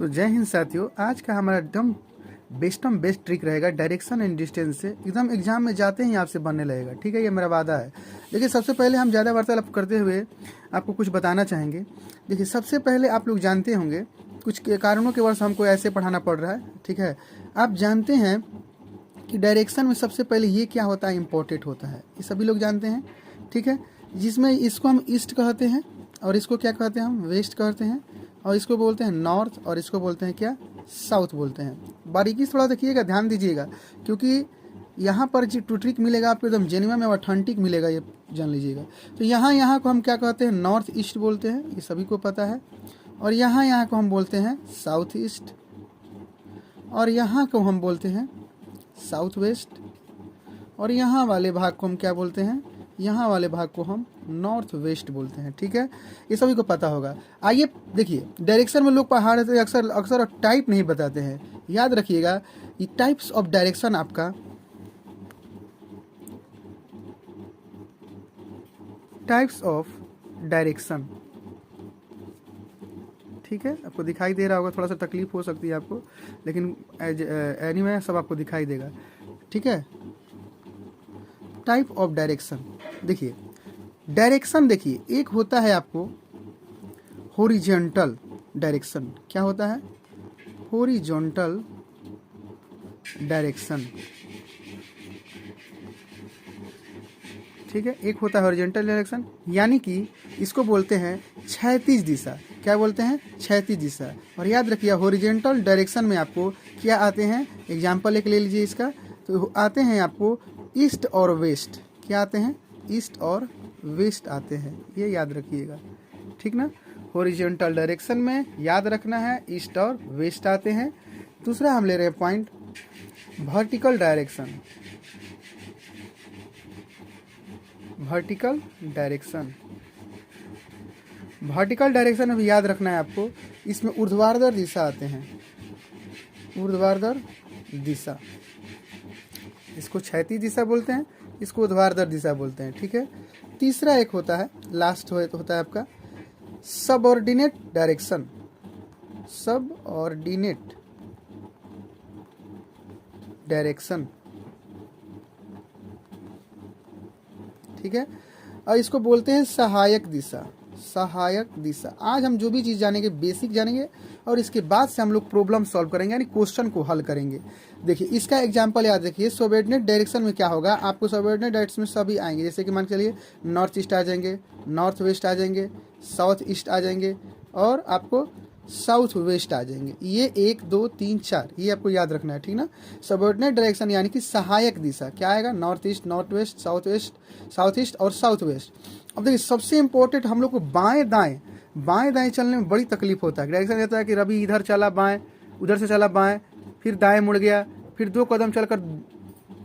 तो जय हिंद साथियों, आज का हमारा एकदम बेस्ट ट्रिक रहेगा डायरेक्शन एंड डिस्टेंस से। एकदम एग्जाम में जाते ही आपसे बनने लगेगा, ठीक है, ये मेरा वादा है। देखिए, सबसे पहले हम ज़्यादा वार्तालाप करते हुए आपको कुछ बताना चाहेंगे। देखिए, सबसे पहले आप लोग जानते होंगे कुछ कारणों के वश हमको ऐसे पढ़ाना पड़ रहा है, ठीक है। आप जानते हैं कि डायरेक्शन में सबसे पहले ये क्या होता है, इम्पोर्टेंट होता है, ये सभी लोग जानते हैं, ठीक है। जिसमें इसको हम ईस्ट कहते हैं और इसको क्या कहते हैं, हम वेस्ट कहते हैं, और इसको बोलते हैं नॉर्थ, और इसको बोलते हैं क्या, साउथ बोलते हैं। बारीकी से थोड़ा देखिएगा, ध्यान दीजिएगा, क्योंकि यहाँ पर जो ट्रिक मिलेगा आपको एकदम जेन्युइन में ऑथेंटिक मिलेगा, ये जान लीजिएगा। तो यहाँ को हम क्या कहते हैं, नॉर्थ ईस्ट बोलते हैं, ये सभी को पता है। और यहाँ को हम बोलते हैं साउथ ईस्ट, और यहाँ को हम बोलते हैं साउथ वेस्ट, और यहाँ वाले भाग को हम क्या बोलते हैं, यहाँ वाले भाग को हम नॉर्थ वेस्ट बोलते हैं, ठीक है। ये सभी को पता होगा। आइए देखिए, डायरेक्शन में लोग पहाड़ से अक्सर टाइप नहीं बताते हैं, याद रखिएगा। ये टाइप्स ऑफ डायरेक्शन आपका टाइप्स ऑफ डायरेक्शन, ठीक है, आपको दिखाई दे रहा होगा, थोड़ा सा तकलीफ हो सकती है आपको, लेकिन एनीवे सब आपको दिखाई देगा, ठीक है। टाइप ऑफ डायरेक्शन, देखिए डायरेक्शन, देखिए एक होता है आपको हॉरिजॉन्टल डायरेक्शन। क्या होता है, हॉरिजॉन्टल डायरेक्शन, ठीक है। एक होता है हॉरिजॉन्टल डायरेक्शन, यानी कि इसको बोलते हैं क्षैतिज दिशा। क्या बोलते हैं, क्षैतिज दिशा। और याद रखिए, हॉरिजॉन्टल डायरेक्शन में आपको क्या आते हैं, एग्जाम्पल एक ले लीजिए इसका, तो आते हैं आपको ईस्ट और वेस्ट। क्या आते हैं, ईस्ट और वेस्ट आते हैं, ये याद रखिएगा, ठीक ना। हॉरिजॉन्टल डायरेक्शन में याद रखना है, ईस्ट और वेस्ट आते हैं। दूसरा हम ले रहे हैं point, vertical direction. Vertical direction, vertical direction में भी याद रखना है आपको, इसमें ऊर्ध्वाधर दिशा आते हैं, ऊर्ध्वाधर दिशा। इसको क्षैतिज दिशा बोलते हैं, इसको ऊर्ध्वाधर दिशा बोलते हैं, ठीक है। तीसरा एक होता है, लास्ट होता है आपका सबऑर्डिनेट डायरेक्शन। सबऑर्डिनेट डायरेक्शन, ठीक है। और इसको बोलते हैं सहायक दिशा। सहायक दिशा, आज हम जो भी चीज़ जानेंगे बेसिक जानेंगे, और इसके बाद से हम लोग प्रॉब्लम सॉल्व करेंगे, यानी क्वेश्चन को हल करेंगे। देखिए, इसका एग्जांपल याद रखिए। सबऑर्डिनेट डायरेक्शन में क्या होगा, आपको सबऑर्डिनेट डायरेक्शन में सभी आएंगे, जैसे कि मान के चलिए नॉर्थ ईस्ट आ जाएंगे, नॉर्थ वेस्ट आ जाएंगे, साउथ ईस्ट आ जाएंगे, और आपको साउथ वेस्ट आ जाएंगे। ये 1 2 3 4, ये आपको याद रखना है, ठीक ना। सबऑर्डिनेट डायरेक्शन यानी कि सहायक दिशा क्या आएगा, north east, north west, south east और साउथ वेस्ट। अब देखिए, सबसे इंपॉर्टेंट, हम लोग को बाएं दाएं चलने में बड़ी तकलीफ होता है। डायरेक्शन रहता है कि रवि इधर चला बाएं, उधर से चला बाएं, फिर दाएं मुड़ गया, फिर 2 कदम चलकर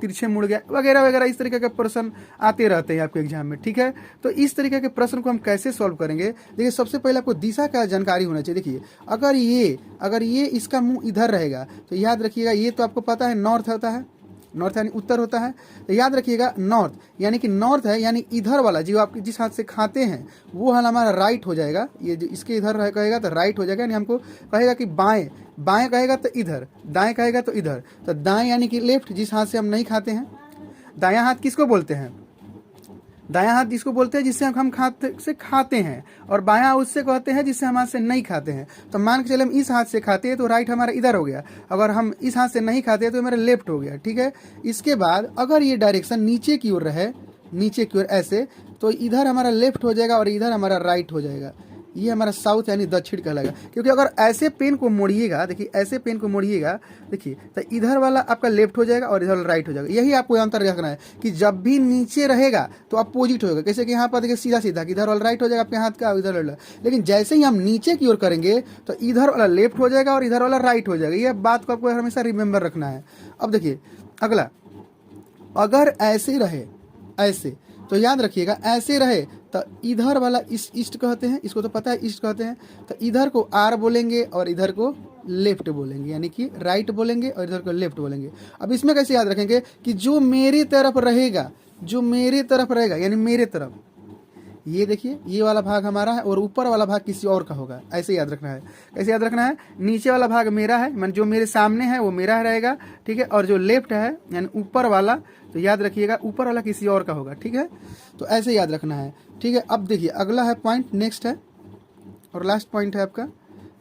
तिरछे मुड़ गया, वगैरह वगैरह। इस तरीके के प्रश्न आते रहते हैं आपके एग्जाम में, ठीक है। तो इस तरीके के प्रश्न को हम कैसे सॉल्व करेंगे, देखिए सबसे पहले आपको दिशा का जानकारी होना चाहिए। देखिए, अगर ये इसका मुंह इधर रहेगा, तो याद रखिएगा, ये तो आपको पता है नॉर्थ होता है, नॉर्थ यानी उत्तर होता है, तो याद रखिएगा नॉर्थ यानी कि नॉर्थ है, यानी इधर वाला जो आप जिस हाथ से खाते हैं वो हाल हमारा राइट हो जाएगा। ये जो इसके इधर कहेगा तो राइट हो जाएगा, यानी हमको कहेगा कि बाएं, बाएं कहेगा तो इधर, दाएं कहेगा तो इधर। तो दाएं यानी कि लेफ्ट, जिस हाथ से हम नहीं खाते हैं। दायां हाथ किसको बोलते हैं, दायां हाथ जिसको बोलते हैं जिससे हम खाते हैं, और बायां उससे कहते हैं जिससे हम हाथ से नहीं खाते हैं। तो मान के चले हम इस हाथ से खाते हैं तो राइट हमारा इधर हो गया, अगर हम इस हाथ से नहीं खाते हैं तो हमारा लेफ्ट हो गया, ठीक है। इसके बाद अगर ये डायरेक्शन नीचे की ओर रहे, नीचे की ओर ऐसे, तो इधर हमारा लेफ्ट हो जाएगा और इधर हमारा राइट हो जाएगा, ये हमारा साउथ यानी दक्षिण कहलाएगा। क्योंकि अगर ऐसे पेन को मोड़िएगा, देखिए ऐसे पेन को मोड़िएगा, देखिए तो इधर वाला आपका लेफ्ट हो जाएगा और इधर वाला राइट हो जाएगा। यही आपको अंतर रखना है कि जब भी नीचे रहेगा तो अपोजिट होगा। कैसे कि यहाँ पर देखिए सीधा सीधा कि इधर वाला राइट हो जाएगा आपके हाथ का, इधर वाला, लेकिन जैसे ही हम नीचे की ओर करेंगे तो इधर वाला लेफ्ट हो जाएगा और इधर वाला राइट हो जाएगा। यह बात को आपको हमेशा रिमेंबर रखना है। अब देखिए अगला, अगर ऐसे रहे, ऐसे, तो याद रखिएगा ऐसे रहे तो इधर वाला ईस्ट कहते हैं, इसको तो पता है ईस्ट कहते हैं। तो इधर को आर बोलेंगे और इधर को लेफ्ट बोलेंगे, यानी कि राइट बोलेंगे और इधर को लेफ्ट बोलेंगे। अब इसमें कैसे याद रखेंगे कि जो मेरी तरफ रहेगा, जो मेरी तरफ रहेगा यानी मेरे तरफ, ये देखिए ये वाला भाग हमारा है और ऊपर वाला भाग किसी और का होगा, ऐसे याद रखना है। कैसे याद रखना है, नीचे वाला भाग मेरा है, जो मेरे सामने है वो मेरा रहेगा, ठीक है, और जो लेफ्ट है यानी ऊपर वाला, तो याद रखिएगा ऊपर वाला किसी और का होगा, ठीक है। तो ऐसे याद रखना है, ठीक है। अब देखिए अगला है पॉइंट, नेक्स्ट है और लास्ट पॉइंट है आपका।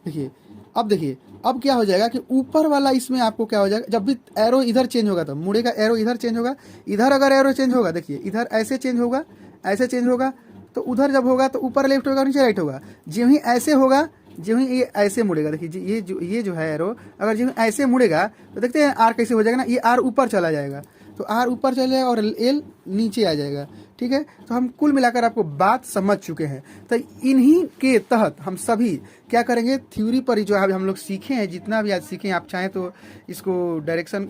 देखिए अब क्या हो जाएगा कि ऊपर वाला इसमें आपको क्या हो जाएगा, जब भी एरो इधर चेंज होगा तो मुड़ेगा, एरो इधर चेंज होगा, इधर अगर एरो चेंज होगा, देखिए इधर ऐसे चेंज होगा, ऐसे चेंज होगा, तो उधर जब होगा तो ऊपर लेफ्ट होगा, नीचे राइट होगा। जो ही ऐसे होगा, जो ही ये ऐसे मुड़ेगा, देखिए ये जो है एरो, अगर जो ऐसे मुड़ेगा तो देखते हैं आर कैसे हो जाएगा ना, ये आर ऊपर चला जाएगा, तो आर ऊपर चले जाएगा और एल नीचे आ जाएगा, ठीक है। तो हम कुल मिलाकर आपको बात समझ चुके हैं। तो इन्हीं के तहत हम सभी क्या करेंगे, थ्योरी पर जो हम लोग सीखे हैं, जितना भी आज सीखे हैं, आप चाहें तो इसको डायरेक्शन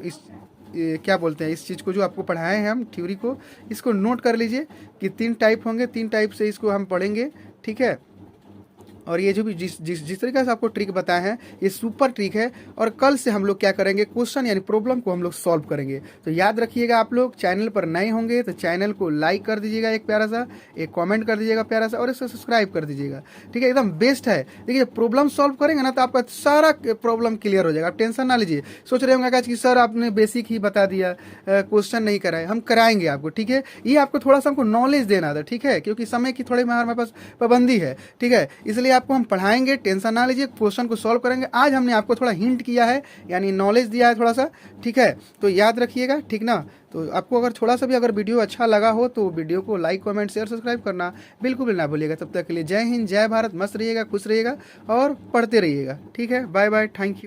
क्या बोलते हैं, इस चीज़ को जो आपको पढ़ाए हैं हम थ्योरी को, इसको नोट कर लीजिए कि 3 टाइप होंगे, 3 टाइप से इसको हम पढ़ेंगे, ठीक है। और ये जो भी जिस तरीके से आपको ट्रिक बताए हैं ये सुपर ट्रिक है। और कल से हम लोग क्या करेंगे, क्वेश्चन यानी प्रॉब्लम को हम लोग सॉल्व करेंगे। तो याद रखिएगा, आप लोग चैनल पर नए होंगे तो चैनल को लाइक कर दीजिएगा, एक प्यारा सा एक कमेंट कर दीजिएगा प्यारा सा, और इसको सब्सक्राइब कर दीजिएगा, ठीक है। एकदम बेस्ट है। देखिए प्रॉब्लम सॉल्व करेंगे ना तो आपका सारा प्रॉब्लम क्लियर हो जाएगा, आप टेंशन ना लीजिए। सोच रहे होंगे कि सर आपने बेसिक ही बता दिया, क्वेश्चन नहीं कराए, हम कराएंगे आपको, ठीक है। ये आपको थोड़ा सा हमको नॉलेज देना था, ठीक है, क्योंकि समय की थोड़ी हमारे पास पाबंदी है, ठीक है, इसलिए आपको हम पढ़ाएंगे, टेंशन ना लीजिए, क्वेश्चन को सॉल्व करेंगे। आज हमने आपको थोड़ा हिंट किया है, यानी नॉलेज दिया है थोड़ा सा, ठीक है। तो याद रखिएगा, ठीक ना। तो आपको अगर थोड़ा सा भी अगर वीडियो अच्छा लगा हो तो वीडियो को लाइक कमेंट शेयर सब्सक्राइब करना बिल्कुल भी ना भूलिएगा। तब तक के लिए जय हिंद, जय भारत, मस्त रहिएगा, खुश रहिएगा और पढ़ते रहिएगा, ठीक है। Bye bye, thank you.